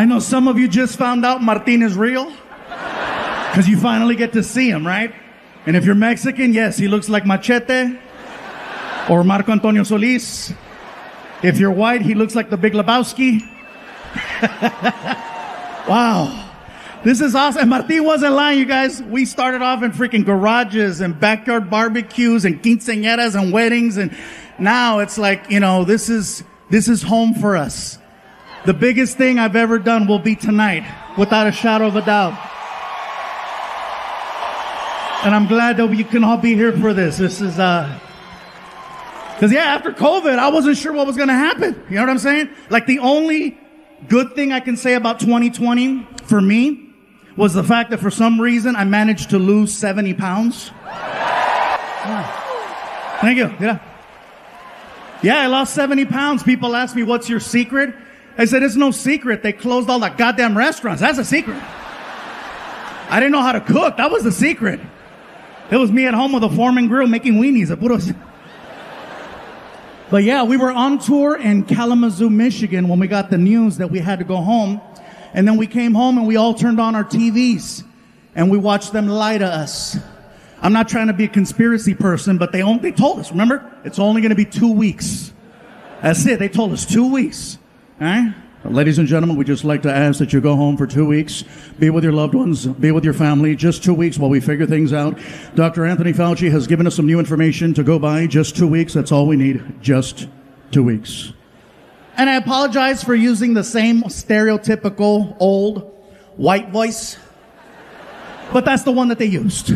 I know some of you just found out Martin is real because you finally get to see him, right? And if you're Mexican, yes, he looks like Machete or Marco Antonio Solis. If you're white, he looks like the Big Lebowski. Wow. This is awesome. And Martin wasn't lying, you guys. We started off in freaking garages and backyard barbecues and quinceañeras and weddings. And now it's like, this is home for us. The biggest thing I've ever done will be tonight, without a shadow of a doubt. And I'm glad that you can all be here for this. This is, because after COVID, I wasn't sure what was going to happen. You know what I'm saying? Like the only good thing I can say about 2020 for me was the fact that for some reason I managed to lose 70 pounds. Thank you. Yeah, I lost 70 pounds. People ask me, what's your secret? I said, it's no secret. They closed all the goddamn restaurants. That's a secret. I didn't know how to cook. That was the secret. It was me at home with a Foreman grill making weenies. But yeah, we were on tour in Kalamazoo, Michigan when we got the news that we had to go home. And then we came home and we all turned on our TVs and we watched them lie to us. I'm not trying to be a conspiracy person, but they told us, remember? It's only going to be 2 weeks. That's it. They told us 2 weeks. All right? Ladies and gentlemen, we just like to ask that you go home for 2 weeks. Be with your loved ones. Be with your family. Just 2 weeks while we figure things out. Dr. Anthony Fauci has given us some new information to go by. Just 2 weeks. That's all we need. Just 2 weeks. And I apologize for using the same stereotypical old white voice. But that's the one that they used.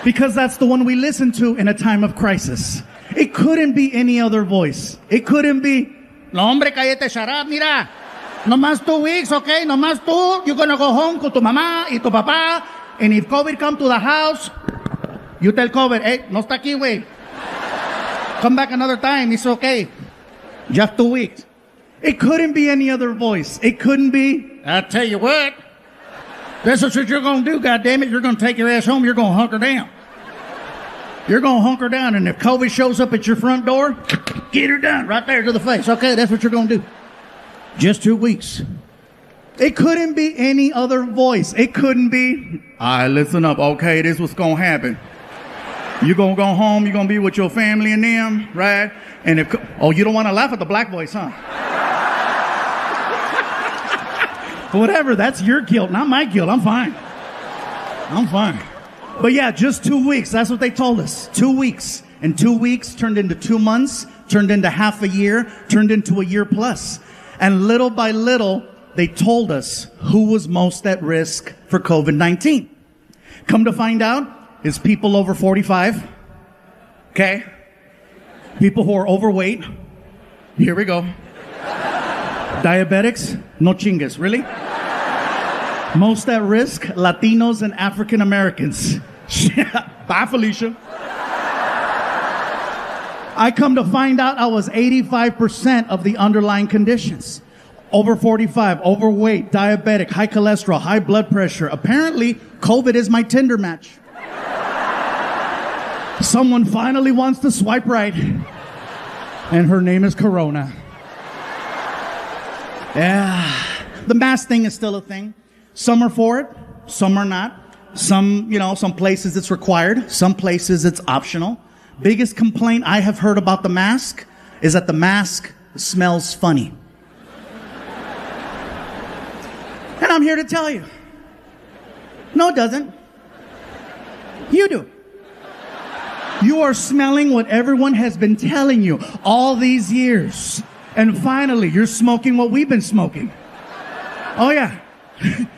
Because that's the one we listen to in a time of crisis. It couldn't be any other voice. It couldn't be, no hombre, cállate, shut up, mira. No más 2 weeks, okay? No más tú. You're gonna go home con tu mamá y tu papá. And if COVID come to the house, you tell COVID, hey, no está aquí, güey. Come back another time, it's okay. Just 2 weeks. It couldn't be any other voice. It couldn't be, I'll tell you what. This is what you're gonna do, goddammit. You're gonna take your ass home, you're gonna hunker down. You're gonna hunker down, and if COVID shows up at your front door, get her done right there to the face. Okay, that's what you're gonna do. Just 2 weeks. It couldn't be any other voice. It couldn't be, all right, listen up. Okay, this is what's gonna happen. You're gonna go home, you're gonna be with your family and them, right? And if, you don't wanna laugh at the black voice, huh? Whatever, that's your guilt, not my guilt. I'm fine. But yeah, just 2 weeks. That's what they told us. 2 weeks. And 2 weeks turned into 2 months, turned into half a year, turned into a year plus. And little by little, they told us who was most at risk for COVID-19. Come to find out, it's people over 45. Okay? People who are overweight. Here we go. Diabetics, no chingas. Really? Most at risk, Latinos and African Americans. Bye, Felicia. I come to find out I was 85% of the underlying conditions. Over 45, overweight, diabetic, high cholesterol, high blood pressure. Apparently, COVID is my Tinder match. Someone finally wants to swipe right. And her name is Corona. Yeah. The mask thing is still a thing. Some are for it, some are not. Some places it's required, some places it's optional. Biggest complaint I have heard about the mask is that the mask smells funny. And I'm here to tell you, no, it doesn't. You do. You are smelling what everyone has been telling you all these years. And finally, you're smoking what we've been smoking. Oh, yeah.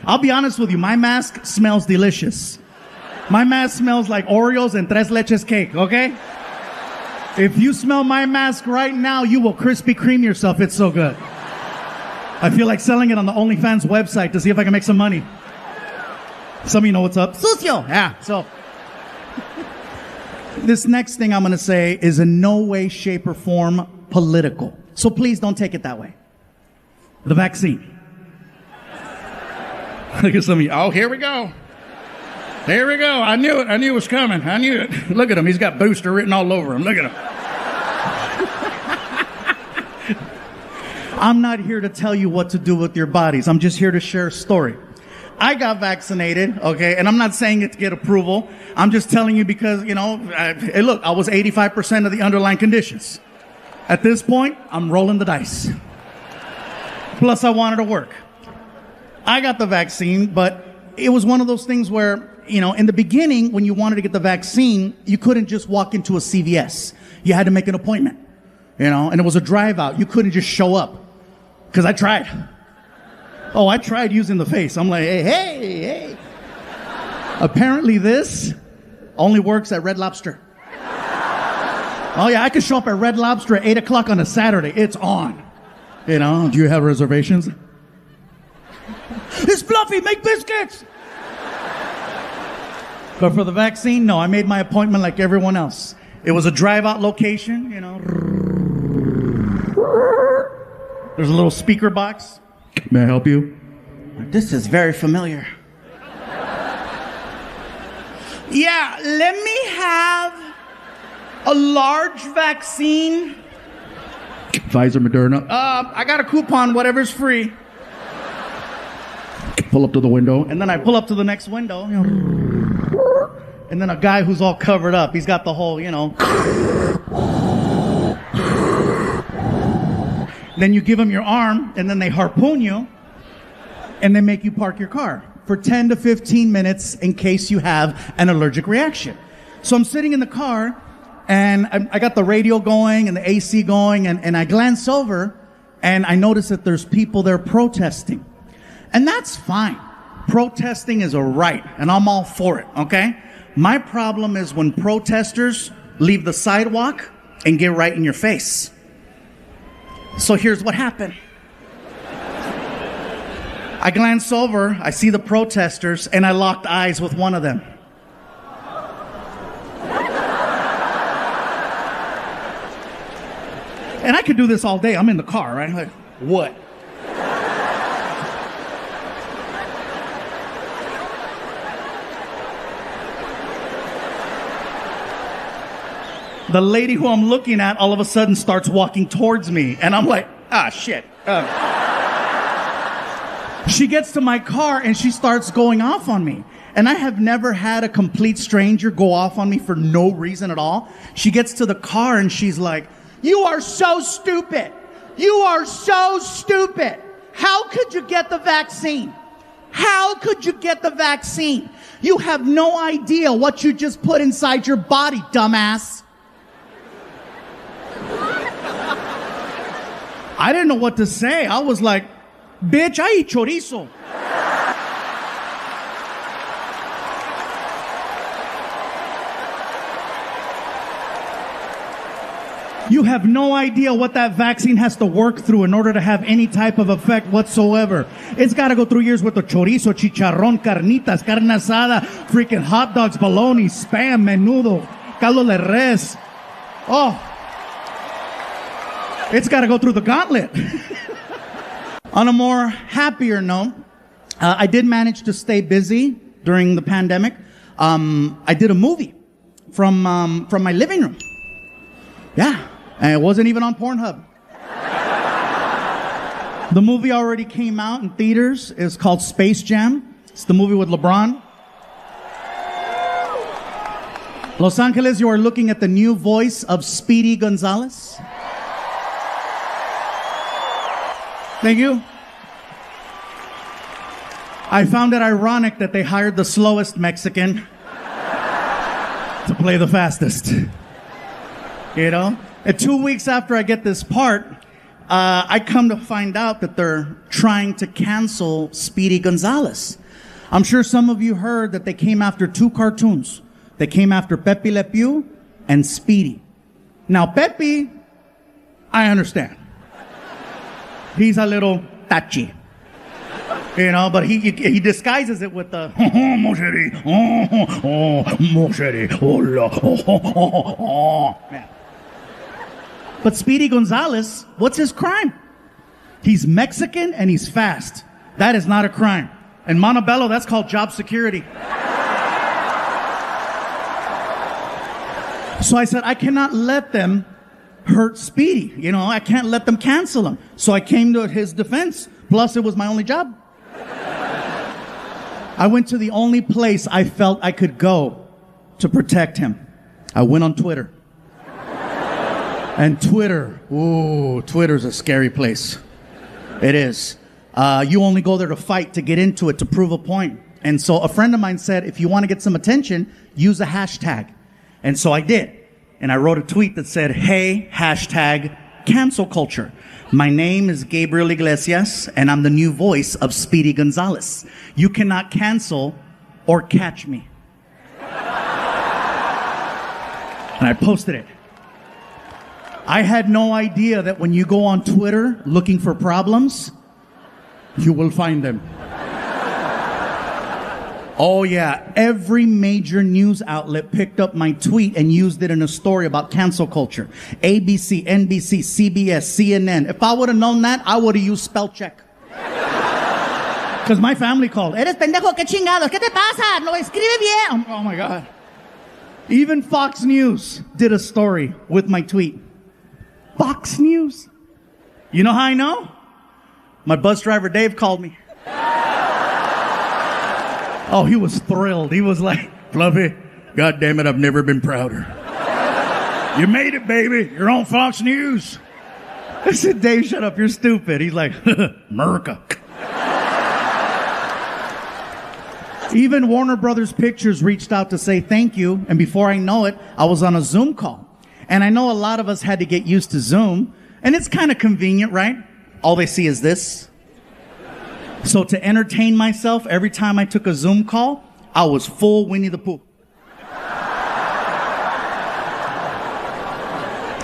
I'll be honest with you. My mask smells delicious. My mask smells like Oreos and Tres Leches cake, okay? If you smell my mask right now, you will Krispy Kreme yourself. It's so good. I feel like selling it on the OnlyFans website to see if I can make some money. Some of you know what's up. Sucio! Yeah, so... This next thing I'm going to say is in no way, shape, or form political. So please don't take it that way. The vaccine. Look at some of you. Oh, here we go. There we go. I knew it. I knew it was coming. I knew it. Look at him. He's got booster written all over him. Look at him. I'm not here to tell you what to do with your bodies. I'm just here to share a story. I got vaccinated, okay, and I'm not saying it to get approval. I'm just telling you because, hey, look, I was 85% of the underlying conditions. At this point, I'm rolling the dice. Plus, I wanted to work. I got the vaccine, but it was one of those things where, in the beginning, when you wanted to get the vaccine, you couldn't just walk into a CVS. You had to make an appointment, and it was a drive out. You couldn't just show up. Because I tried. I tried using the face. I'm like, hey. Apparently this only works at Red Lobster. Oh yeah, I could show up at Red Lobster at 8 o'clock on a Saturday. It's on. Do you have reservations? It's fluffy, make biscuits! But for the vaccine, no, I made my appointment like everyone else. It was a drive-out location, There's a little speaker box. May I help you? This is very familiar. Yeah, let me have a large vaccine. Pfizer, Moderna. I got a coupon, whatever's free. Pull up to the window. And then I pull up to the next window. And then a guy who's all covered up. He's got the whole, Then you give them your arm, and then they harpoon you, and they make you park your car for 10 to 15 minutes in case you have an allergic reaction. So I'm sitting in the car, and I got the radio going and the AC going, and I glance over, and I notice that there's people there protesting. And that's fine. Protesting is a right, and I'm all for it, okay? My problem is when protesters leave the sidewalk and get right in your face. So here's what happened. I glance over, I see the protesters, and I locked eyes with one of them. And I could do this all day. I'm in the car, right? Like, what? The lady who I'm looking at all of a sudden starts walking towards me. And I'm like, shit. She gets to my car and she starts going off on me. And I have never had a complete stranger go off on me for no reason at all. She gets to the car and she's like, you are so stupid. You are so stupid. How could you get the vaccine? How could you get the vaccine? You have no idea what you just put inside your body, dumbass. I didn't know what to say. I was like, bitch, I eat chorizo. You have no idea what that vaccine has to work through in order to have any type of effect whatsoever. It's got to go through years with the chorizo, chicharrón, carnitas, carne asada, freaking hot dogs, bologna, spam, menudo, caldo de res. Oh. It's got to go through the gauntlet. On a more happier note, I did manage to stay busy during the pandemic. I did a movie from my living room. Yeah, and it wasn't even on Pornhub. The movie already came out in theaters. It's called Space Jam. It's the movie with LeBron. Los Angeles, you are looking at the new voice of Speedy Gonzalez. Thank you. I found it ironic that they hired the slowest Mexican to play the fastest. And 2 weeks after I get this part, I come to find out that they're trying to cancel Speedy Gonzalez. I'm sure some of you heard that they came after two cartoons. They came after Pepe Le Pew and Speedy. Now, Pepe, I understand. He's a little touchy, but he disguises it with the But Speedy Gonzalez, what's his crime? He's Mexican and he's fast. That is not a crime. In Montebello, that's called job security. So I said, I cannot let them hurt Speedy. You know, I can't let them cancel him. So I came to his defense. Plus, it was my only job. I went to the only place I felt I could go to protect him. I went on Twitter. And Twitter's a scary place. It is. You only go there to fight, to get into it, to prove a point. And so a friend of mine said, if you want to get some attention, use a hashtag. And so I did. And I wrote a tweet that said, hey, hashtag cancel culture. My name is Gabriel Iglesias, and I'm the new voice of Speedy Gonzalez. You cannot cancel or catch me. And I posted it. I had no idea that when you go on Twitter looking for problems, you will find them. Oh yeah, every major news outlet picked up my tweet and used it in a story about cancel culture. ABC, NBC, CBS, CNN. If I would have known that, I would have used spell check. Because my family called. Eres pendejo, qué chingados, ¿qué te pasa? No escribe bien. Oh my God. Even Fox News did a story with my tweet. Fox News? You know how I know? My bus driver Dave called me. Oh, he was thrilled. He was like, Fluffy, God damn it, I've never been prouder. You made it, baby. You're on Fox News. I said, Dave, shut up. You're stupid. He's like, America. Even Warner Brothers Pictures reached out to say thank you. And before I know it, I was on a Zoom call. And I know a lot of us had to get used to Zoom. And it's kind of convenient, right? All they see is this. So to entertain myself, every time I took a Zoom call, I was full Winnie the Pooh.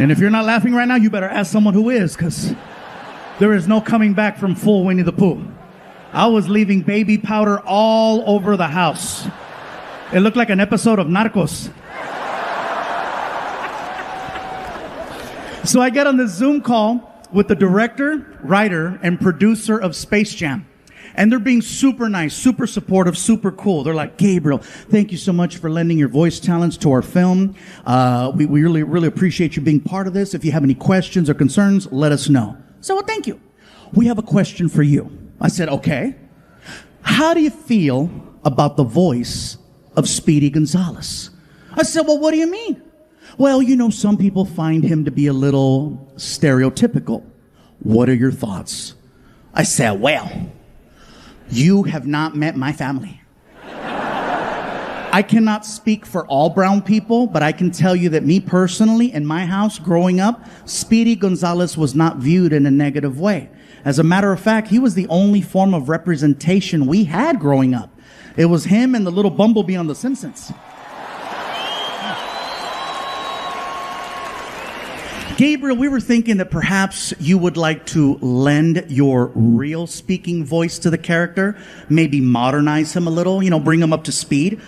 And if you're not laughing right now, you better ask someone who is, because there is no coming back from full Winnie the Pooh. I was leaving baby powder all over the house. It looked like an episode of Narcos. So I get on this Zoom call with the director, writer, and producer of Space Jam. And they're being super nice, super supportive, super cool. They're like, Gabriel, thank you so much for lending your voice talents to our film. We really, really appreciate you being part of this. If you have any questions or concerns, let us know. So, well, thank you. We have a question for you. I said, okay. How do you feel about the voice of Speedy Gonzalez? I said, well, what do you mean? Well, you know, some people find him to be a little stereotypical. What are your thoughts? I said, well, you have not met my family. I cannot speak for all brown people, but I can tell you that me personally, in my house growing up, Speedy Gonzalez was not viewed in a negative way. As a matter of fact, he was the only form of representation we had growing up. It was him and the little bumblebee on The Simpsons. Gabriel, we were thinking that perhaps you would like to lend your real speaking voice to the character, maybe modernize him a little, you know, bring him up to speed.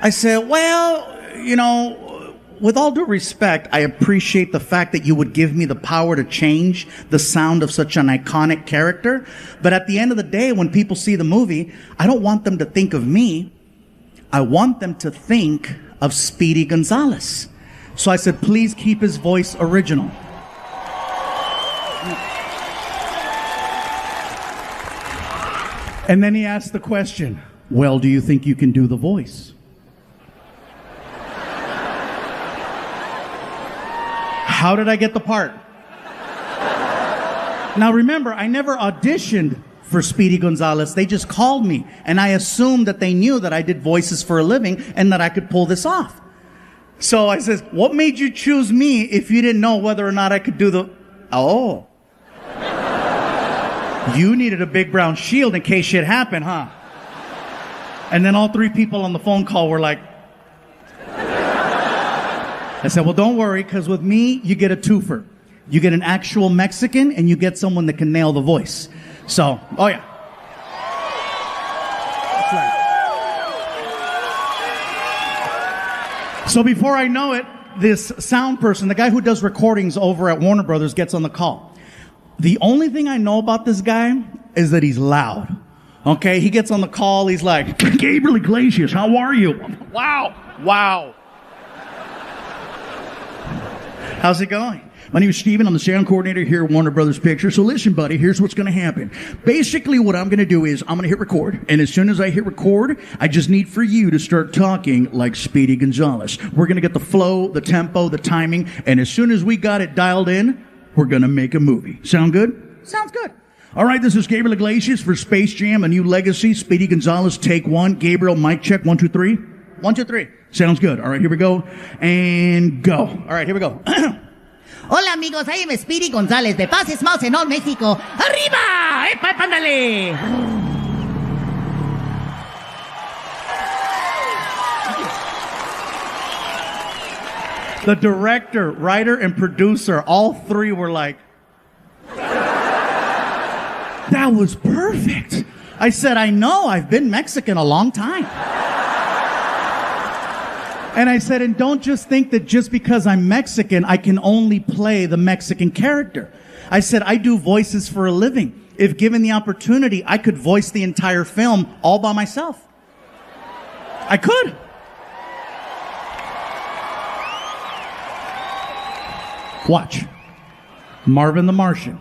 I said, well, you know, with all due respect, I appreciate the fact that you would give me the power to change the sound of such an iconic character. But at the end of the day, when people see the movie, I don't want them to think of me. I want them to think of Speedy Gonzalez. So I said, please keep his voice original. And then he asked the question, well, do you think you can do the voice? How did I get the part? Now remember, I never auditioned for Speedy Gonzalez. They just called me. And I assumed that they knew that I did voices for a living and that I could pull this off. So I says, what made you choose me if you didn't know whether or not I could do the... Oh. You needed a big brown shield in case shit happened, huh? And then all three people on the phone call were like... I said, well, don't worry, because with me, you get a twofer. You get an actual Mexican, and you get someone that can nail the voice. So, oh yeah. That's right. So before I know it, this sound person, the guy who does recordings over at Warner Brothers, gets on the call. The only thing I know about this guy is that he's loud. Okay, he gets on the call, he's like, Gabriel Iglesias, how are you? Wow. How's it going? My name is Steven. I'm the sound coordinator here at Warner Brothers Pictures. So listen, buddy, here's what's going to happen. Basically, what I'm going to do is I'm going to hit record. And as soon as I hit record, I just need for you to start talking like Speedy Gonzalez. We're going to get the flow, the tempo, the timing. And as soon as we got it dialed in, we're going to make a movie. Sound good? Sounds good. All right, this is Gabriel Iglesias for Space Jam, A New Legacy. Speedy Gonzalez, take one. Gabriel, mic check, 1, 2, 3. 1, 2, 3. Sounds good. All right, here we go. And go. All right, here we go. Hola amigos, I am Speedy González de Pases Mouse en all México. ¡Arriba! ¡Epa, pándale! The director, writer, and producer, all three were like, that was perfect. I said, I know, I've been Mexican a long time. And I said, and don't just think that just because I'm Mexican, I can only play the Mexican character. I said, I do voices for a living. If given the opportunity, I could voice the entire film all by myself. I could. Watch. Marvin the Martian.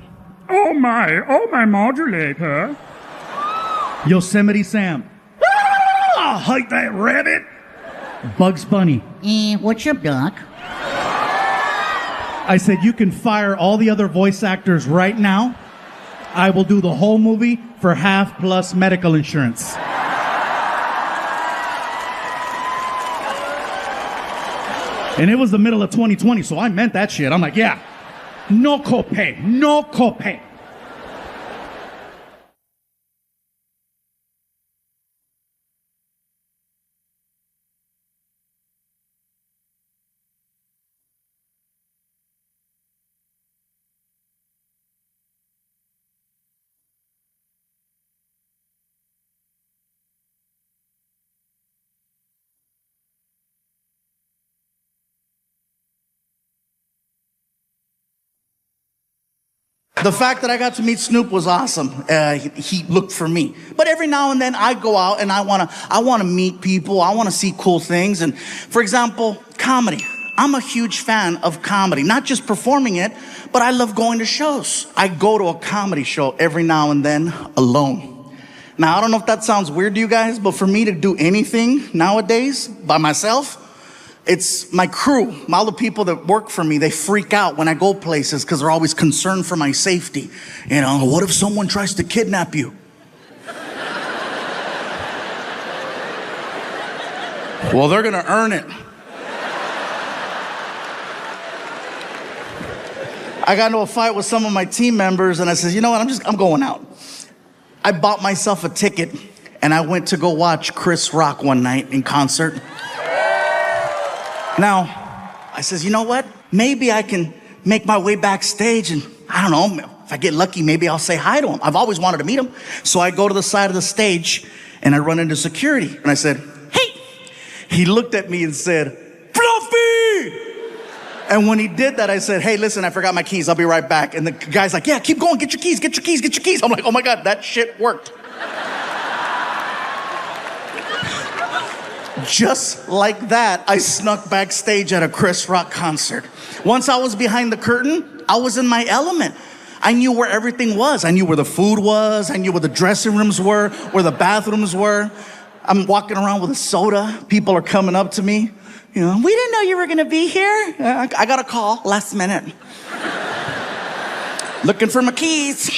Oh my modulator. Yosemite Sam. Ah, hike that rabbit. Bugs Bunny. What's up, Doc? I said, you can fire all the other voice actors right now. I will do the whole movie for half plus medical insurance. And it was the middle of 2020, so I meant that shit. I'm like, yeah, no copay, no copay. The fact that I got to meet Snoop was awesome. He looked for me. But every now and then I go out and I wanna meet people. I wanna see cool things. And for example, comedy. I'm a huge fan of comedy, not just performing it, but I love going to shows. I go to a comedy show every now and then alone. Now, I don't know if that sounds weird to you guys, but for me to do anything nowadays by myself, it's my crew, all the people that work for me, they freak out when I go places because they're always concerned for my safety. You know, what if someone tries to kidnap you? Well, they're gonna earn it. I got into a fight with some of my team members and I said, you know what, I'm going out. I bought myself a ticket and I went to go watch Chris Rock one night in concert. Now, I says, you know what? Maybe I can make my way backstage and, I don't know, if I get lucky, maybe I'll say hi to him. I've always wanted to meet him. So I go to the side of the stage and I run into security. And I said, hey! He looked at me and said, Fluffy! And when he did that, I said, hey, listen, I forgot my keys. I'll be right back. And the guy's like, yeah, keep going. Get your keys, get your keys, get your keys. I'm like, oh my God, that shit worked. Just like that, I snuck backstage at a Chris Rock concert. Once I was behind the curtain, I was in my element. I knew where everything was. I knew where the food was. I knew where the dressing rooms were, where the bathrooms were. I'm walking around with a soda. People are coming up to me. You know, we didn't know you were gonna be here. I got a call last minute. Looking for my keys.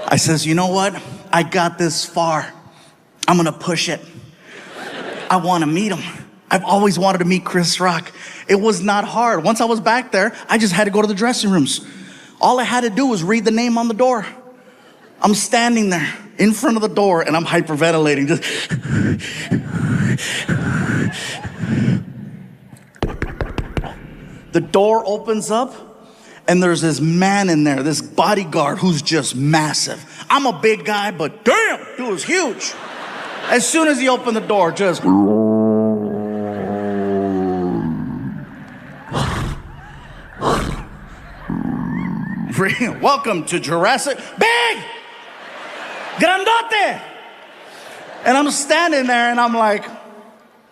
I says, you know what? I got this far. I'm gonna push it. I wanna meet him. I've always wanted to meet Chris Rock. It was not hard. Once I was back there, I just had to go to the dressing rooms. All I had to do was read the name on the door. I'm standing there in front of the door and I'm hyperventilating. Just the door opens up and there's this man in there, this bodyguard who's just massive. I'm a big guy, but damn, dude was huge. As soon as he opened the door, just welcome to Jurassic. Big! Grandote! And I'm standing there and I'm like,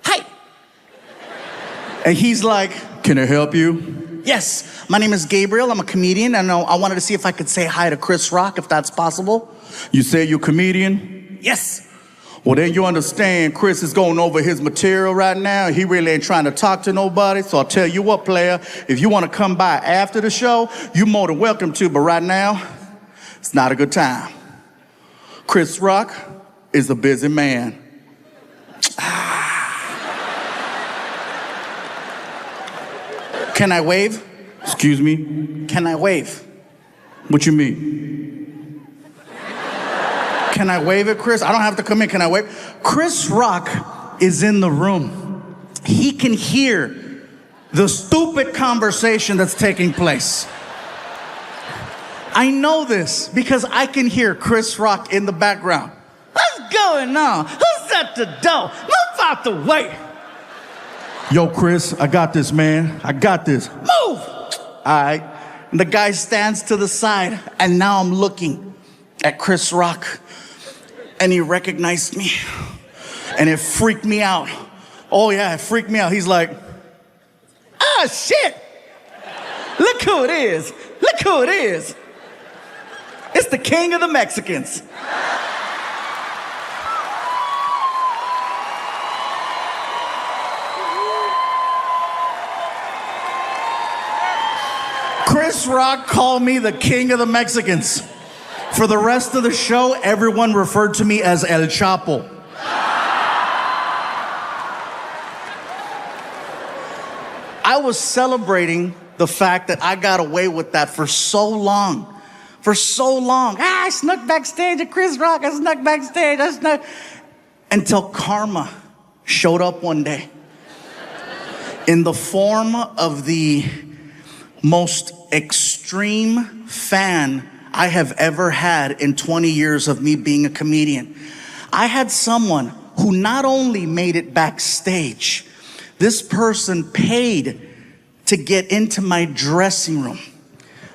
hi. And he's like, can I help you? Yes, my name is Gabriel. I'm a comedian, and I wanted to see if I could say hi to Chris Rock, if that's possible. You say you're a comedian? Yes. Well, then you understand Chris is going over his material right now. He really ain't trying to talk to nobody. So I'll tell you what, player, if you want to come by after the show, you're more than welcome to. But right now, it's not a good time. Chris Rock is a busy man. Can I wave? Excuse me? Can I wave? What you mean? Can I wave at Chris? I don't have to come in. Can I wave? Chris Rock is in the room. He can hear the stupid conversation that's taking place. I know this because I can hear Chris Rock in the background. What's going on? Who's at the door? Move out the way. Yo, Chris, I got this, man. I got this. Move! All right. And the guy stands to the side, and now I'm looking at Chris Rock, and he recognized me, and it freaked me out. Oh, yeah, it freaked me out. He's like, ah, shit! Look who it is. Look who it is. It's the king of the Mexicans. Chris Rock called me the king of the Mexicans. For the rest of the show, everyone referred to me as El Chapo. I was celebrating the fact that I got away with that for so long. For so long. I snuck backstage at Chris Rock. I snuck backstage. I snuck. Until karma showed up one day in the form of the most extreme fan I have ever had in 20 years of me being a comedian. I had someone who not only made it backstage, this person paid to get into my dressing room.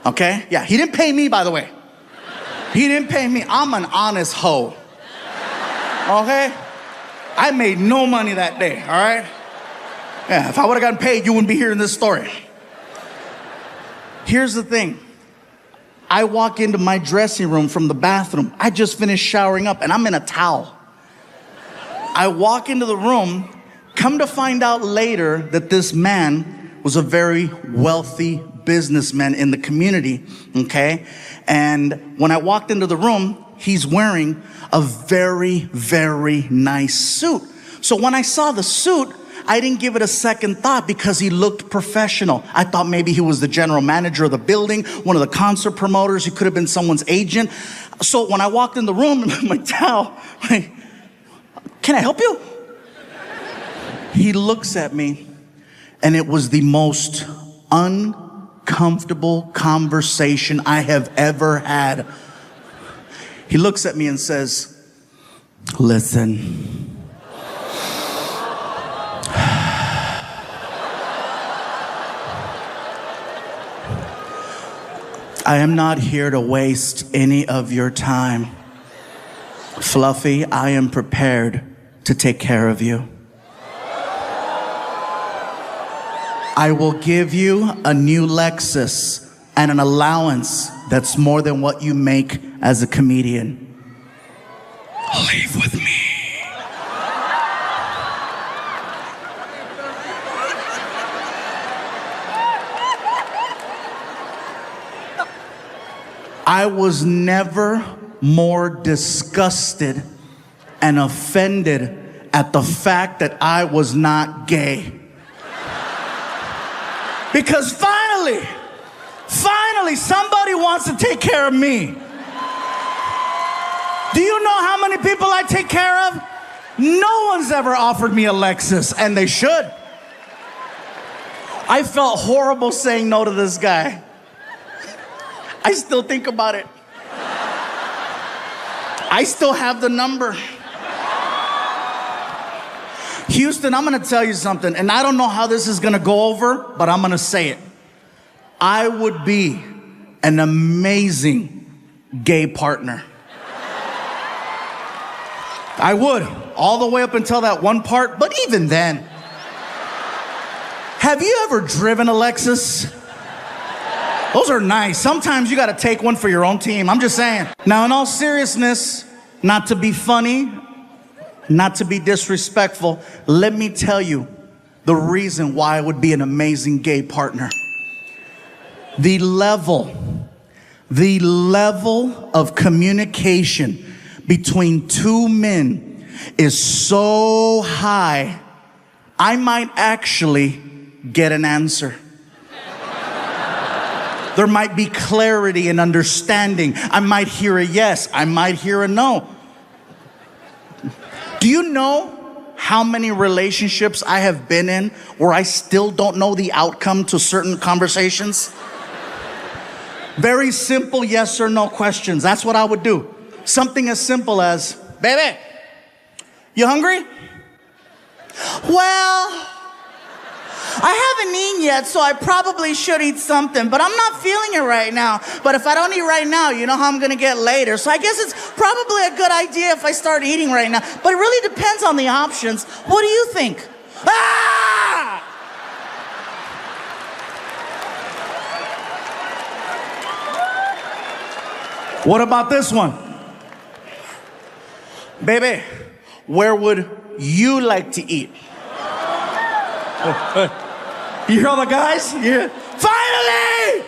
Okay? Yeah, he didn't pay me, by the way. He didn't pay me. I'm an honest hoe. Okay? I made no money that day, all right? Yeah, if I would have gotten paid, you wouldn't be hearing this story. Here's the thing. I walk into my dressing room from the bathroom. I just finished showering up, and I'm in a towel. I walk into the room, come to find out later that this man was a very wealthy businessman in the community, okay? And when I walked into the room, he's wearing a very, very nice suit. So when I saw the suit, I didn't give it a second thought because he looked professional. I thought maybe he was the general manager of the building, one of the concert promoters. He could have been someone's agent. So when I walked in the room, my towel, like, can I help you? He looks at me, and it was the most uncomfortable conversation I have ever had. He looks at me and says, listen. I am not here to waste any of your time. Fluffy, I am prepared to take care of you. I will give you a new Lexus and an allowance that's more than what you make as a comedian. Leave with me. I was never more disgusted and offended at the fact that I was not gay. Because finally, somebody wants to take care of me. Do you know how many people I take care of? No one's ever offered me a Lexus, and they should. I felt horrible saying no to this guy. I still think about it. I still have the number. Houston, I'm gonna tell you something, and I don't know how this is gonna go over, but I'm gonna say it. I would be an amazing gay partner. I would, all the way up until that one part, but even then. Have you ever driven a Lexus? Those are nice. Sometimes you gotta take one for your own team. I'm just saying. Now, in all seriousness, not to be funny, not to be disrespectful, let me tell you the reason why I would be an amazing gay partner. The level of communication between two men is so high, I might actually get an answer. There might be clarity and understanding. I might hear a yes. I might hear a no. Do you know how many relationships I have been in where I still don't know the outcome to certain conversations? Very simple yes or no questions. That's what I would do. Something as simple as, baby, you hungry? Well, I haven't eaten yet, so I probably should eat something, but I'm not feeling it right now. But if I don't eat right now, you know how I'm gonna get later. So I guess it's probably a good idea if I start eating right now. But it really depends on the options. What do you think? Ah! What about this one? Baby, where would you like to eat? You hear all the guys? Yeah. Finally!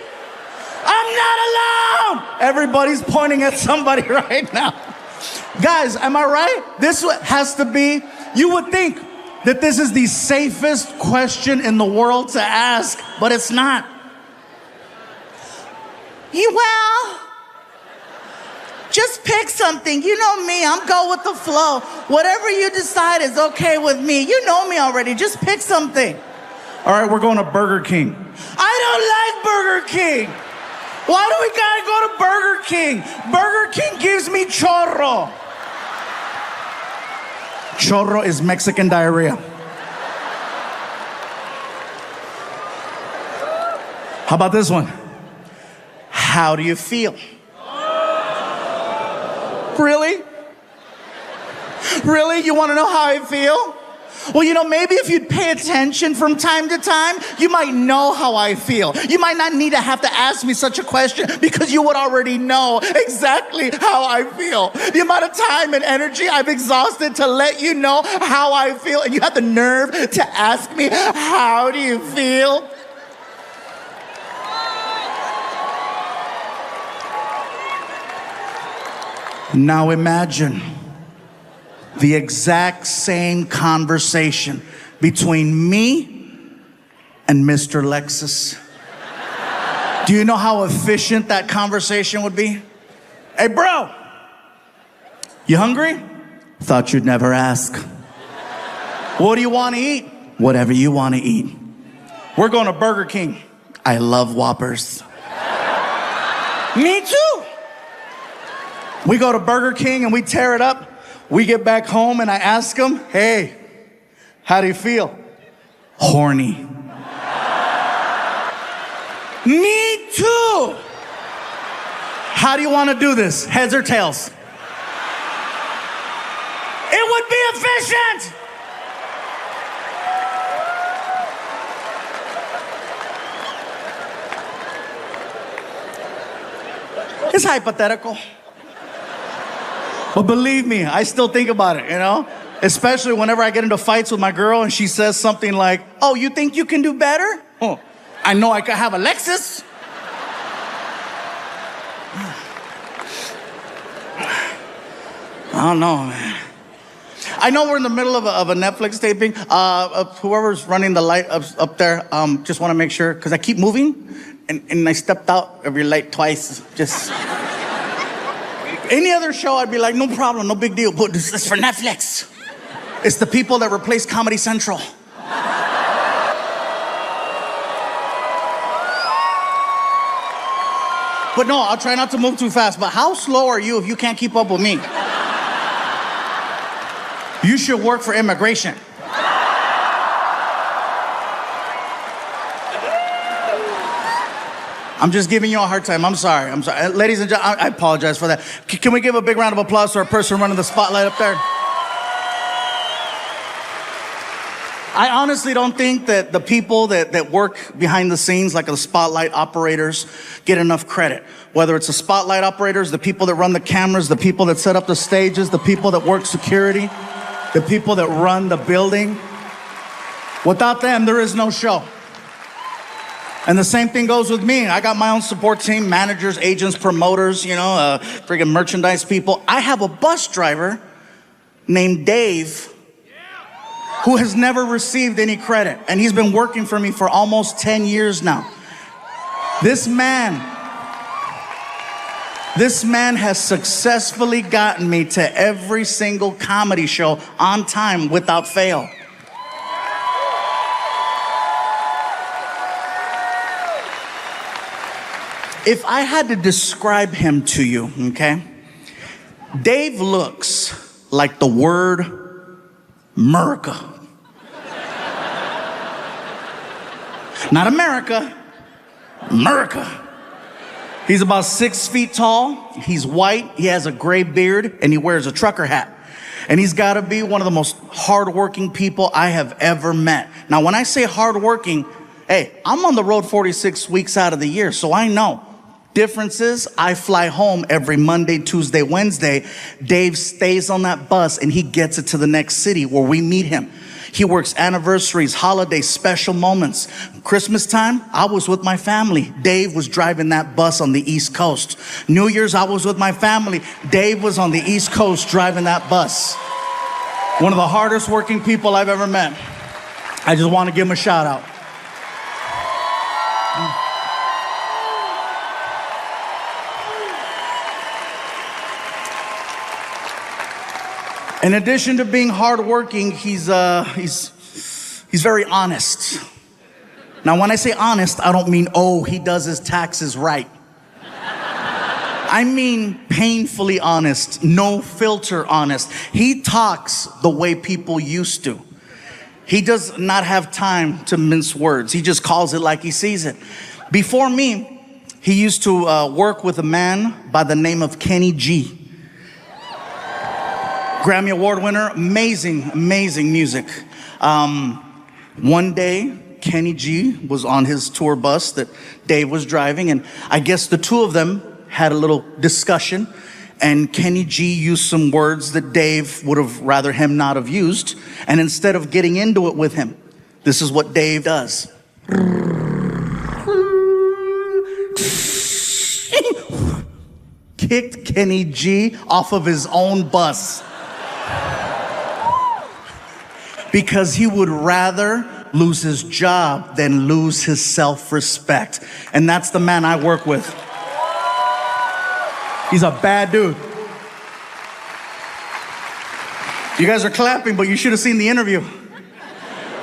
I'm not alone! Everybody's pointing at somebody right now. Guys, am I right? This has to be, you would think that this is the safest question in the world to ask, but it's not. Well, just pick something. You know me, I'm go with the flow. Whatever you decide is okay with me. You know me already, just pick something. All right, we're going to Burger King. I don't like Burger King. Why do we gotta go to Burger King? Burger King gives me chorro. Chorro is Mexican diarrhea. How about this one? How do you feel? Really? Really? You want to know how I feel? Well, you know, maybe if you'd pay attention from time to time, you might know how I feel. You might not need to have to ask me such a question because you would already know exactly how I feel. The amount of time and energy I've exhausted to let you know how I feel, and you have the nerve to ask me, how do you feel? Now imagine the exact same conversation between me and Mr. Lexus. Do you know how efficient that conversation would be? Hey, bro, you hungry? Thought you'd never ask. What do you want to eat? Whatever you want to eat. We're going to Burger King. I love Whoppers. Me too. We go to Burger King and we tear it up. We get back home and I ask him, hey, how do you feel? Horny. Me too. How do you want to do this? Heads or tails? It would be efficient. It's hypothetical. But believe me, I still think about it, you know? Especially whenever I get into fights with my girl and she says something like, oh, you think you can do better? Oh, I know I could have a Lexus. I don't know, man. I know we're in the middle of a Netflix taping. Whoever's running the light up there, just want to make sure, because I keep moving, and I stepped out of your light twice, just... Any other show, I'd be like, no problem, no big deal. But this is for Netflix. It's the people that replaced Comedy Central. But no, I'll try not to move too fast. But how slow are you if you can't keep up with me? You should work for immigration. I'm just giving you a hard time. I'm sorry. Ladies and gentlemen, I apologize for that. Can we give a big round of applause to our person running the spotlight up there? I honestly don't think that the people that work behind the scenes, like the spotlight operators, get enough credit. Whether it's the spotlight operators, the people that run the cameras, the people that set up the stages, the people that work security, the people that run the building. Without them, there is no show. And the same thing goes with me. I got my own support team, managers, agents, promoters, friggin' merchandise people. I have a bus driver named Dave who has never received any credit. And he's been working for me for almost 10 years now. This man has successfully gotten me to every single comedy show on time without fail. If I had to describe him to you, okay? Dave looks like the word America. Not America, America. He's about 6 feet tall. He's white. He has a gray beard and he wears a trucker hat. And he's got to be one of the most hardworking people I have ever met. Now, when I say hardworking, hey, I'm on the road 46 weeks out of the year, so I know. Difference is, I fly home every Monday, Tuesday, Wednesday. Dave stays on that bus and he gets it to the next city where we meet him. He works anniversaries, holidays, special moments. Christmas time, I was with my family. Dave was driving that bus on the East Coast. New Year's, I was with my family. Dave was on the East Coast driving that bus. One of the hardest working people I've ever met. I just want to give him a shout out. In addition to being hardworking, he's very honest. Now, when I say honest, I don't mean, he does his taxes right. I mean painfully honest, no filter honest. He talks the way people used to. He does not have time to mince words. He just calls it like he sees it. Before me, he used to work with a man by the name of Kenny G. Grammy Award winner, amazing music. One day, Kenny G was on his tour bus that Dave was driving, and I guess the two of them had a little discussion, and Kenny G used some words that Dave would have rather him not have used, and instead of getting into it with him, this is what Dave does. Kicked Kenny G off of his own bus. Because he would rather lose his job than lose his self-respect. And that's the man I work with. He's a bad dude. You guys are clapping, but you should have seen the interview.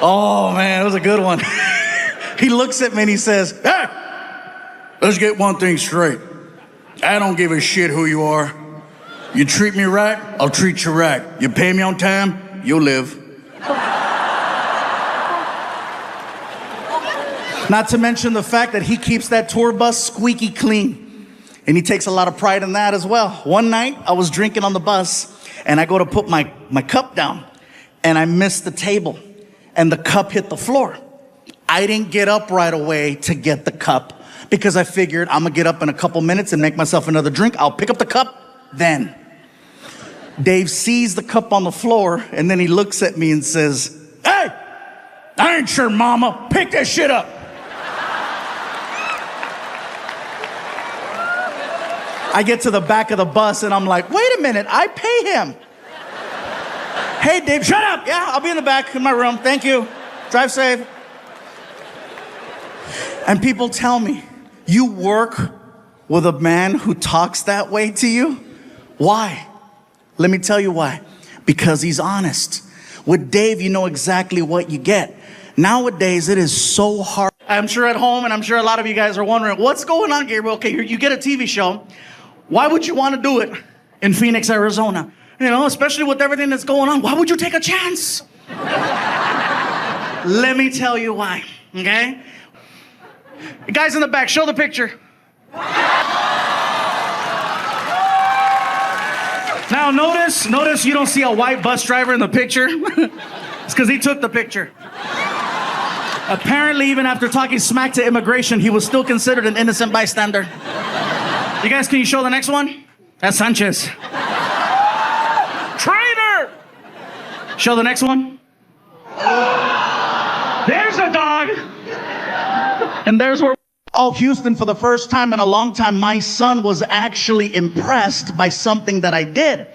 Oh man, it was a good one. He looks at me and he says, "Hey, let's get one thing straight. I don't give a shit who you are. You treat me right, I'll treat you right. You pay me on time, you'll live." Not to mention the fact that he keeps that tour bus squeaky clean. And he takes a lot of pride in that as well. One night, I was drinking on the bus, and I go to put my cup down, and I missed the table, and the cup hit the floor. I didn't get up right away to get the cup, because I figured I'm gonna get up in a couple minutes and make myself another drink. I'll pick up the cup then. Dave sees the cup on the floor, and then he looks at me and says, "Hey, I ain't your mama. Pick that shit up." I get to the back of the bus, and I'm like, wait a minute, I pay him. "Hey, Dave, shut up. Yeah, I'll be in the back in my room. Thank you. Drive safe." And people tell me, you work with a man who talks that way to you? Why? Let me tell you why. Because he's honest. With Dave, you know exactly what you get. Nowadays, it is so hard. I'm sure at home, and I'm sure a lot of you guys are wondering, what's going on, Gabriel? Okay, you get a TV show. Why would you want to do it in Phoenix, Arizona? You know, especially with everything that's going on. Why would you take a chance? Let me tell you why, okay? The guys in the back, show the picture. Now notice you don't see a white bus driver in the picture. It's because he took the picture. Apparently, even after talking smack to immigration, he was still considered an innocent bystander. You guys, can you show the next one? That's Sanchez. Traitor! Show the next one. There's a dog. And there's where... Oh, Houston, for the first time in a long time, my son was actually impressed by something that I did.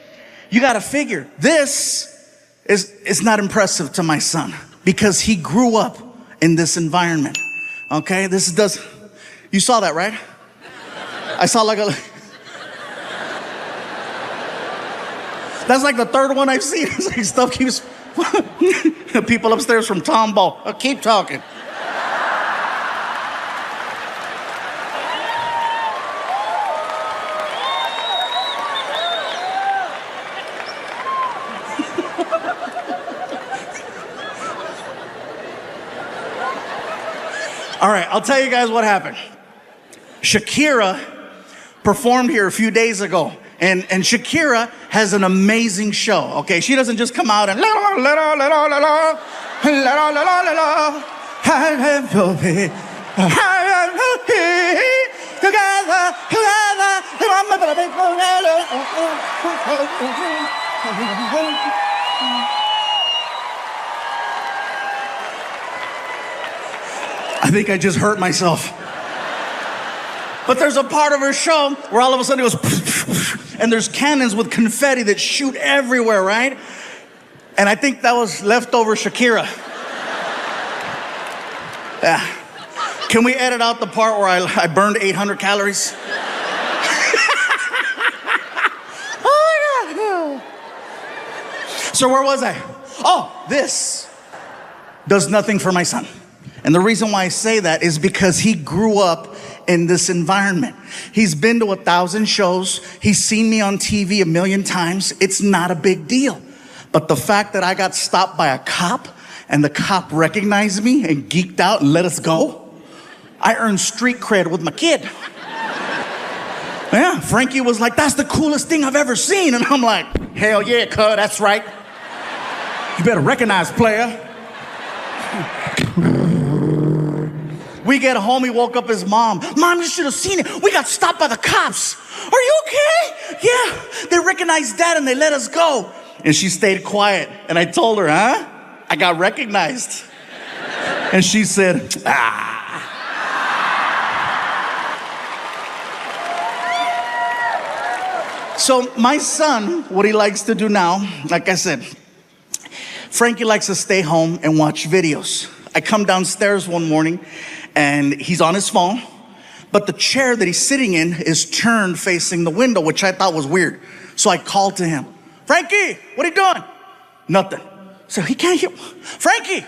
You gotta figure, this is not impressive to my son because he grew up in this environment. Okay, you saw that, right? I saw like a... That's like the third one I've seen. It's like stuff keeps... People upstairs from Tombow. Keep talking. All right, I'll tell you guys what happened. Shakira performed here a few days ago. And Shakira has an amazing show, okay? She doesn't just come out and la la la la la la la la la la la la. I think I just hurt myself. But there's a part of her show where all of a sudden it goes, and there's cannons with confetti that shoot everywhere, right? And I think that was leftover Shakira. Yeah. Can we edit out the part where I burned 800 calories? Oh my God. So where was I? Oh, this does nothing for my son. And the reason why I say that is because he grew up in this environment. He's been to 1,000 shows. He's seen me on TV 1,000,000 times. It's not a big deal. But the fact that I got stopped by a cop and the cop recognized me and geeked out and let us go, I earned street cred with my kid. Yeah, Frankie was like, that's the coolest thing I've ever seen. And I'm like, hell yeah, cuz, that's right. You better recognize, player. We get home, he woke up his mom. Mom, you should have seen it. We got stopped by the cops. Are you okay? Yeah, they recognized Dad and they let us go. And she stayed quiet. And I told her, huh? I got recognized. And she said, ah. So my son, what he likes to do now, like I said, Frankie likes to stay home and watch videos. I come downstairs one morning and he's on his phone, but the chair that he's sitting in is turned facing the window, which I thought was weird. So I called to him, Frankie, what are you doing? Nothing. So he can't hear. Frankie,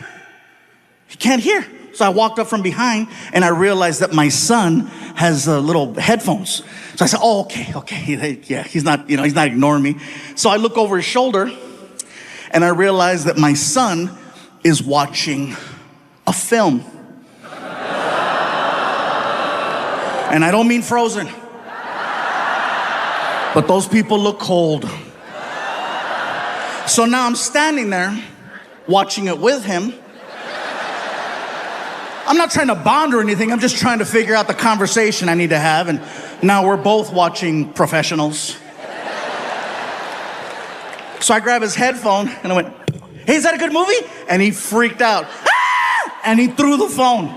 he can't hear. So I walked up from behind and I realized that my son has little headphones. So I said, oh, okay. Yeah, he's not ignoring me. So I look over his shoulder and I realized that my son is watching a film. And I don't mean Frozen. But those people look cold. So now I'm standing there watching it with him. I'm not trying to bond or anything. I'm just trying to figure out the conversation I need to have. And now we're both watching professionals. So I grabbed his headphone and I went, hey, is that a good movie? And he freaked out. Ah! And he threw the phone.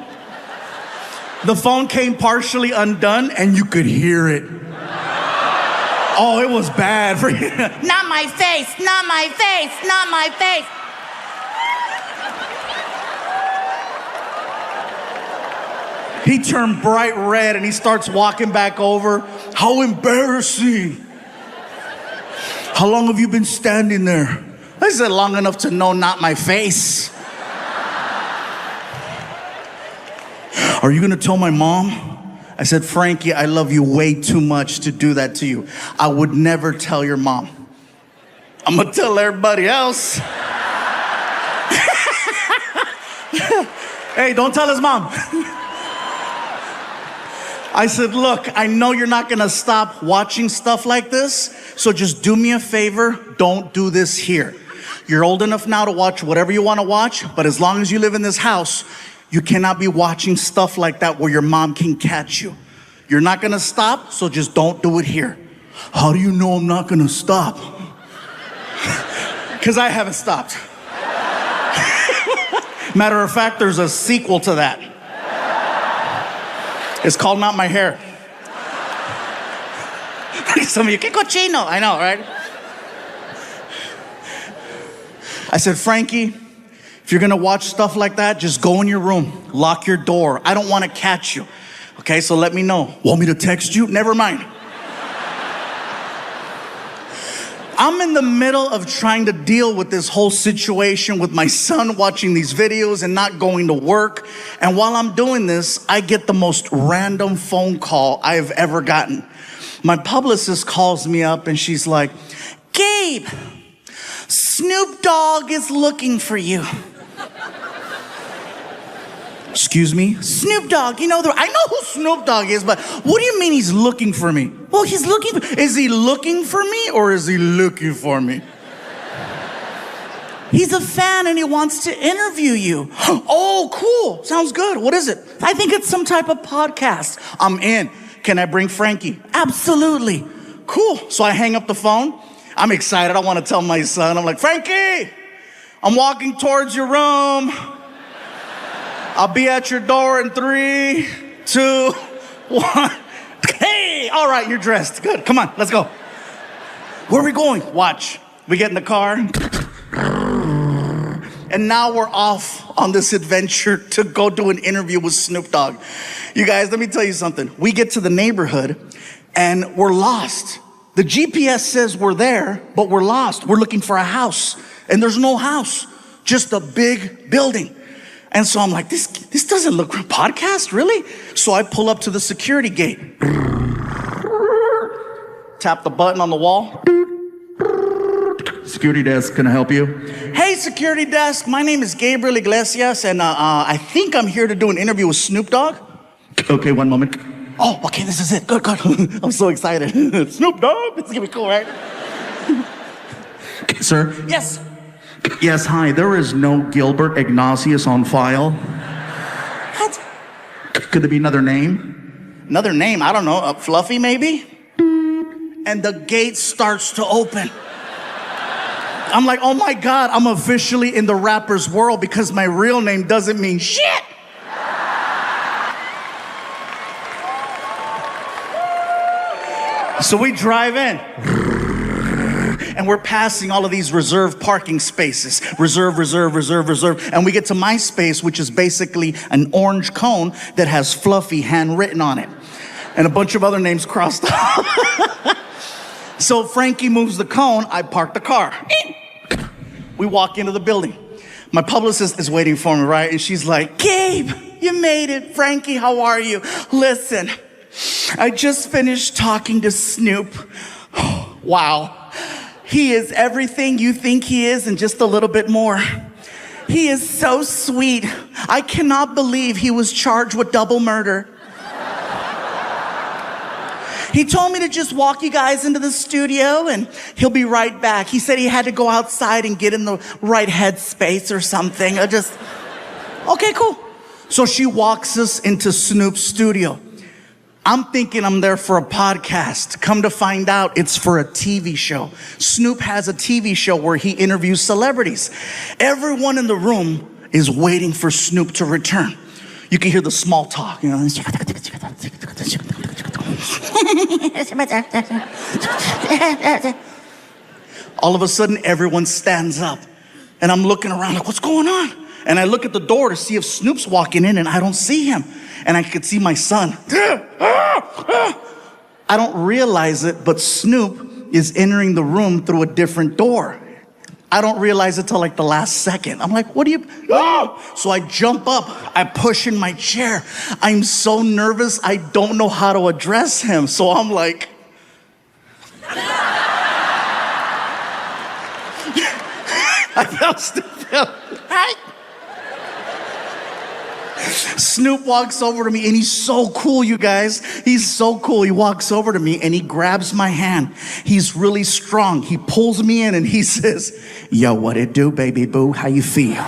The phone came partially undone and you could hear it. Oh, it was bad for you. Not my face, not my face, not my face. He turned bright red and he starts walking back over. How embarrassing. How long have you been standing there? I said, long enough to know not my face. Are you gonna tell my mom? I said, Frankie, I love you way too much to do that to you. I would never tell your mom. I'm gonna tell everybody else. Hey, don't tell his mom. I said, look, I know you're not gonna stop watching stuff like this, so just do me a favor, don't do this here. You're old enough now to watch whatever you wanna watch, but as long as you live in this house, You cannot be watching stuff like that where your mom can catch you. You're not gonna stop, so just don't do it here. How do you know I'm not gonna stop? Because I haven't stopped. Matter of fact, there's a sequel to that. It's called Not My Hair. Some of you, que cochino. I know, right? I said, Frankie, if you're gonna watch stuff like that, just go in your room, lock your door. I don't wanna catch you. Okay, so let me know. Want me to text you? Never mind. I'm in the middle of trying to deal with this whole situation with my son watching these videos and not going to work. And while I'm doing this, I get the most random phone call I've ever gotten. My publicist calls me up and she's like, Gabe, Snoop Dogg is looking for you. Excuse me? Snoop Dogg, I know who Snoop Dogg is, but what do you mean he's looking for me? Well, he's looking for, is he looking for me or is he looking for me? He's a fan and he wants to interview you. Oh, cool. Sounds good. What is it? I think it's some type of podcast. I'm in. Can I bring Frankie? Absolutely. Cool. So I hang up the phone. I'm excited. I want to tell my son. I'm like, Frankie, I'm walking towards your room. I'll be at your door in 3, 2, 1. Hey, all right, you're dressed. Good, come on, let's go. Where are we going? Watch. We get in the car. And now we're off on this adventure to go do an interview with Snoop Dogg. You guys, let me tell you something. We get to the neighborhood and we're lost. The GPS says we're there, but we're lost. We're looking for a house and there's no house, just a big building. And so I'm like, this doesn't look like a podcast, really? So I pull up to the security gate. Tap the button on the wall. Security desk, can I help you? Hey, security desk, my name is Gabriel Iglesias, and I think I'm here to do an interview with Snoop Dogg. Okay, one moment. Oh, okay, this is it. Good. I'm so excited. Snoop Dogg, it's gonna be cool, right? Sir? Yes. Yes, hi, there is no Gilbert Ignatius on file. What? Could there be another name? Another name? I don't know, Fluffy maybe? And the gate starts to open. I'm like, oh my God, I'm officially in the rapper's world because my real name doesn't mean shit. So we drive in. And we're passing all of these reserved parking spaces. Reserve. And we get to my space, which is basically an orange cone that has Fluffy handwritten on it. And a bunch of other names crossed off. So Frankie moves the cone, I park the car. We walk into the building. My publicist is waiting for me, right? And she's like, Gabe, you made it. Frankie, how are you? Listen, I just finished talking to Snoop. Wow. He is everything you think he is and just a little bit more. He is so sweet. I cannot believe he was charged with double murder. He told me to just walk you guys into the studio and he'll be right back. He said he had to go outside and get in the right headspace or something. Okay, cool. So she walks us into Snoop's studio. I'm thinking I'm there for a podcast. Come to find out, it's for a TV show. Snoop has a TV show where he interviews celebrities. Everyone in the room is waiting for Snoop to return. You can hear the small talk, All of a sudden, everyone stands up. And I'm looking around like, what's going on? And I look at the door to see if Snoop's walking in, and I don't see him. And I could see my son. I don't realize it, but Snoop is entering the room through a different door. I don't realize it till like the last second. I'm like, what do you? So I jump up, I push in my chair. I'm so nervous, I don't know how to address him. So I'm like, I felt stupid. Hi. Snoop walks over to me and he's so cool, you guys. He's so cool. He walks over to me and he grabs my hand. He's really strong. He pulls me in and he says, yo, what it do, baby boo? How you feel?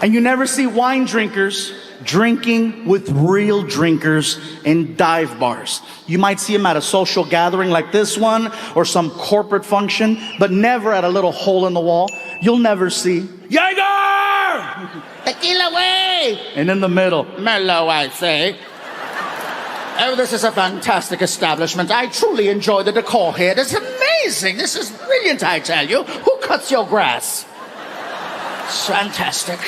And you never see wine drinkers drinking with real drinkers in dive bars. You might see them at a social gathering like this one or some corporate function, but never at a little hole in the wall. You'll never see Jaeger! Tequila, way! And in the middle, Mellow, I say. Oh, this is a fantastic establishment. I truly enjoy the decor here. It's amazing. This is brilliant, I tell you. Who cuts your grass? It's fantastic.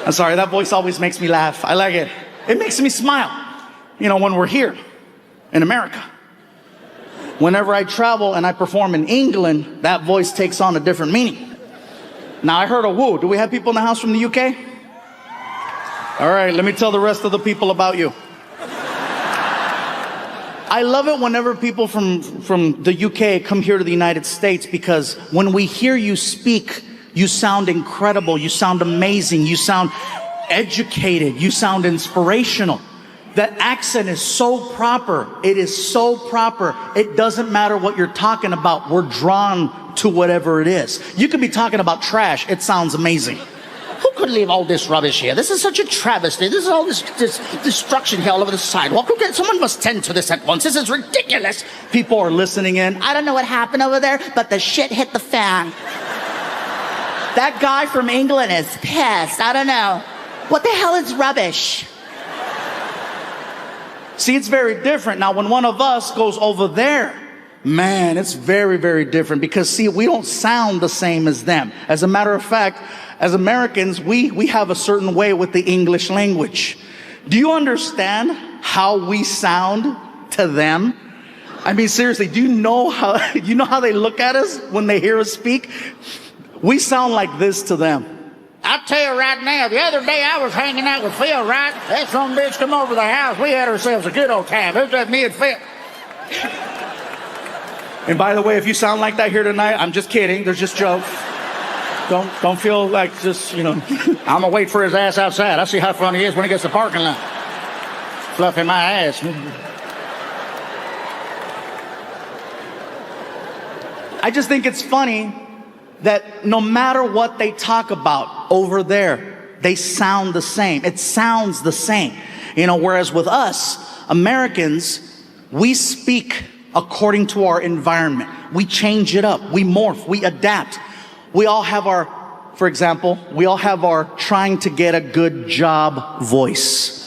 I'm sorry, that voice always makes me laugh. I like it. It makes me smile. You know, when we're here in America. Whenever I travel and I perform in England, that voice takes on a different meaning. Now, I heard a woo. Do we have people in the house from the UK? All right, let me tell the rest of the people about you. I love it whenever people from the UK come here to the United States, because when we hear you speak, you sound incredible, you sound amazing, you sound educated, you sound inspirational. That accent is so proper. It is so proper. It doesn't matter what you're talking about. We're drawn to whatever it is. You could be talking about trash. It sounds amazing. Who could leave all this rubbish here? This is such a travesty. This is all this destruction here all over the sidewalk. Someone must tend to this at once. This is ridiculous. People are listening in. I don't know what happened over there, but the shit hit the fan. That guy from England is pissed. I don't know. What the hell is rubbish? See, it's very different. Now, when one of us goes over there, man, it's very, very different, because, see, we don't sound the same as them. As a matter of fact, as Americans, we have a certain way with the English language. Do you understand how we sound to them? I mean, seriously, do you know how they look at us when they hear us speak? We sound like this to them. I'll tell you right now, the other day I was hanging out with Phil, right? That some bitch come over to the house. We had ourselves a good old time. It was just me and Phil. And by the way, if you sound like that here tonight, I'm just kidding. There's just jokes. Don't feel like just, you know. I'm gonna wait for his ass outside. I'll see how funny he is when he gets to the parking lot. Fluffing my ass. I just think it's funny that no matter what they talk about over there, they sound the same. It sounds the same. You know, whereas with us, Americans, we speak according to our environment. We change it up. We morph. We adapt. We all have our, for example, we all have our trying to get a good job voice.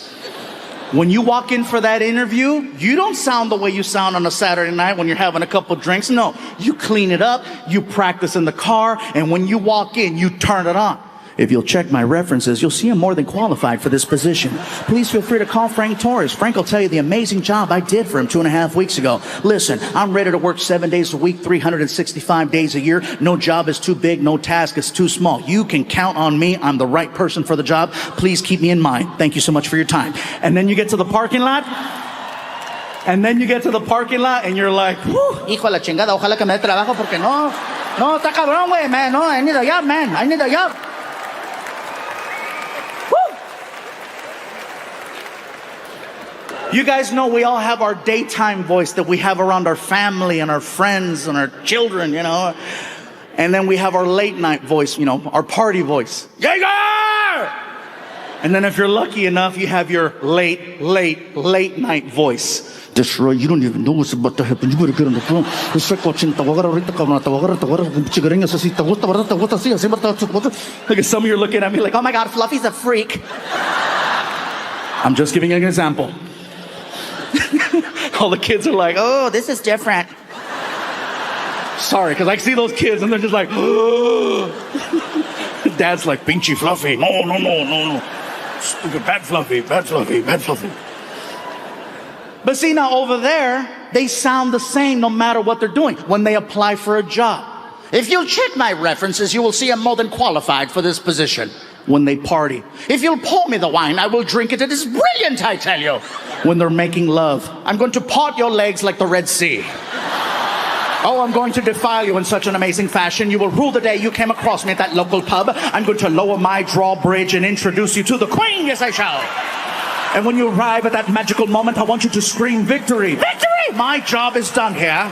When you walk in for that interview, you don't sound the way you sound on a Saturday night when you're having a couple drinks. No, you clean it up, you practice in the car, and when you walk in, you turn it on. If you'll check my references, you'll see I'm more than qualified for this position. Please feel free to call Frank Torres. Frank will tell you the amazing job I did for him 2.5 weeks ago. Listen, I'm ready to work 7 days a week, 365 days a year. No job is too big, no task is too small. You can count on me. I'm the right person for the job. Please keep me in mind. Thank you so much for your time. And then you get to the parking lot. And you're like, whew. Hijo de la chingada, ojalá que me dé trabajo porque no, está cabrón, güey, man. No, I need a job, man. I need a job. You guys know we all have our daytime voice that we have around our family and our friends and our children, you know. And then we have our late night voice, you know, our party voice. Jaeger! And then if you're lucky enough, you have your late night voice. That's right, you don't even know what's about to happen. You better get on the phone. Look at some of you are looking at me like, Oh my God, Fluffy's a freak. I'm just giving an example. All the kids are like, Oh, this is different. sorry, because I see those kids and they're just like, oh. Dad's like, pinchy Fluffy. No. Stupid, bad Fluffy. But see, now over there, they sound the same no matter what they're doing when they apply for a job. If you'll check my references, you will see I'm more than qualified for this position. When they party. If you'll pour me the wine, I will drink it. It is brilliant, I tell you. When they're making love. I'm going to part your legs like the Red Sea. Oh, I'm going to defile you in such an amazing fashion. You will rue the day you came across me at that local pub. I'm going to lower my drawbridge and introduce you to the Queen. Yes, I shall. And when you arrive at that magical moment, I want you to scream victory. Victory! My job is done here.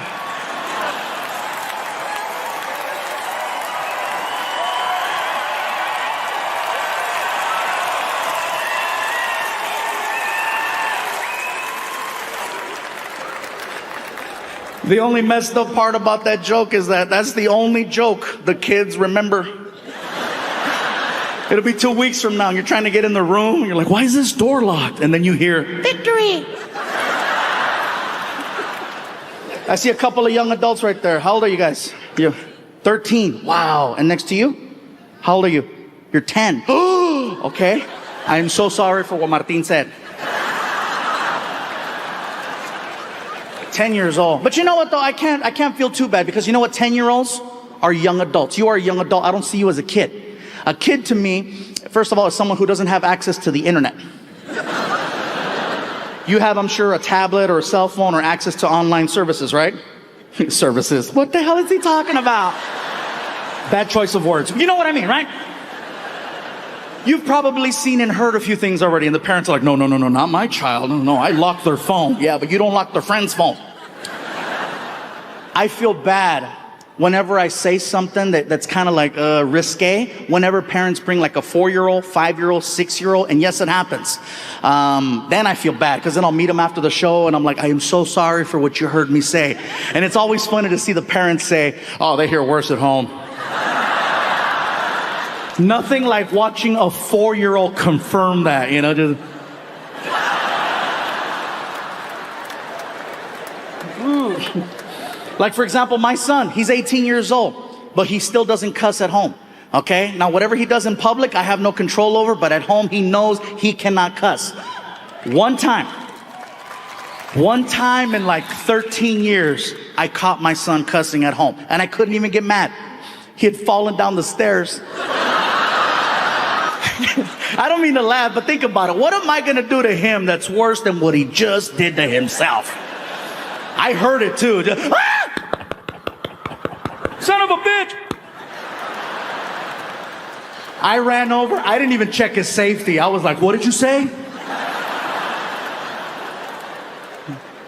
The only messed up part about that joke is that that's the only joke the kids remember. It'll be 2 weeks from now, and you're trying to get in the room, and you're like, why is this door locked? And then you hear, victory! I see a couple of young adults right there. How old are you guys? You 13. Wow. And next to you? How old are you? You're 10. Okay. I am so sorry for what Martin said. 10 years old. But you know what though? I can't feel too bad because you know what? 10-year-olds are young adults. You are a young adult. I don't see you as a kid. A kid to me, first of all, is someone who doesn't have access to the internet. You have, I'm sure, a tablet or a cell phone or access to online services, right? Services. What the hell is he talking about? Bad choice of words. You know what I mean, right? You've probably seen and heard a few things already, and the parents are like, no, not my child. No, I locked their phone. Yeah, but you don't lock their friend's phone. I feel bad whenever I say something that's kind of like risque, whenever parents bring like a 4-year-old, 5-year-old, 6-year-old, and yes, it happens. Then I feel bad, because then I'll meet them after the show, and I'm like, I am so sorry for what you heard me say. And it's always funny to see the parents say, oh, they hear worse at home. Nothing like watching a 4-year-old confirm that, you know, just... Like, for example, my son, he's 18 years old, but he still doesn't cuss at home, okay? Now, whatever he does in public, I have no control over, but at home, he knows he cannot cuss. One time in like 13 years, I caught my son cussing at home, and I couldn't even get mad. He had fallen down the stairs. I don't mean to laugh, but think about it. What am I gonna do to him that's worse than what he just did to himself? I heard it too. Just, ah! Son of a bitch! I ran over. I didn't even check his safety. I was like, what did you say?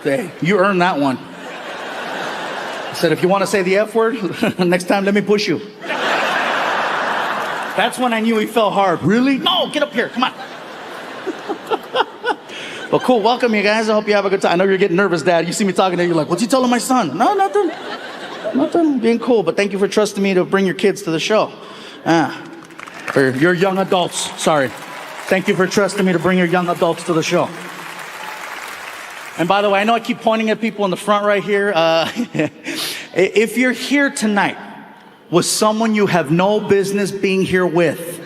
Hey, you earned that one. I said, if you want to say the F word, next time let me push you. That's when I knew he fell hard. Really? No, get up here. Come on. Well, cool. Welcome, you guys. I hope you have a good time. I know you're getting nervous, Dad. You see me talking to you, you're like, what's he telling my son? No, nothing. Nothing. Being cool. But thank you for trusting me to bring your kids to the show. For your young adults. Sorry. Thank you for trusting me to bring your young adults to the show. And by the way, I know I keep pointing at people in the front right here. If you're here tonight with someone you have no business being here with,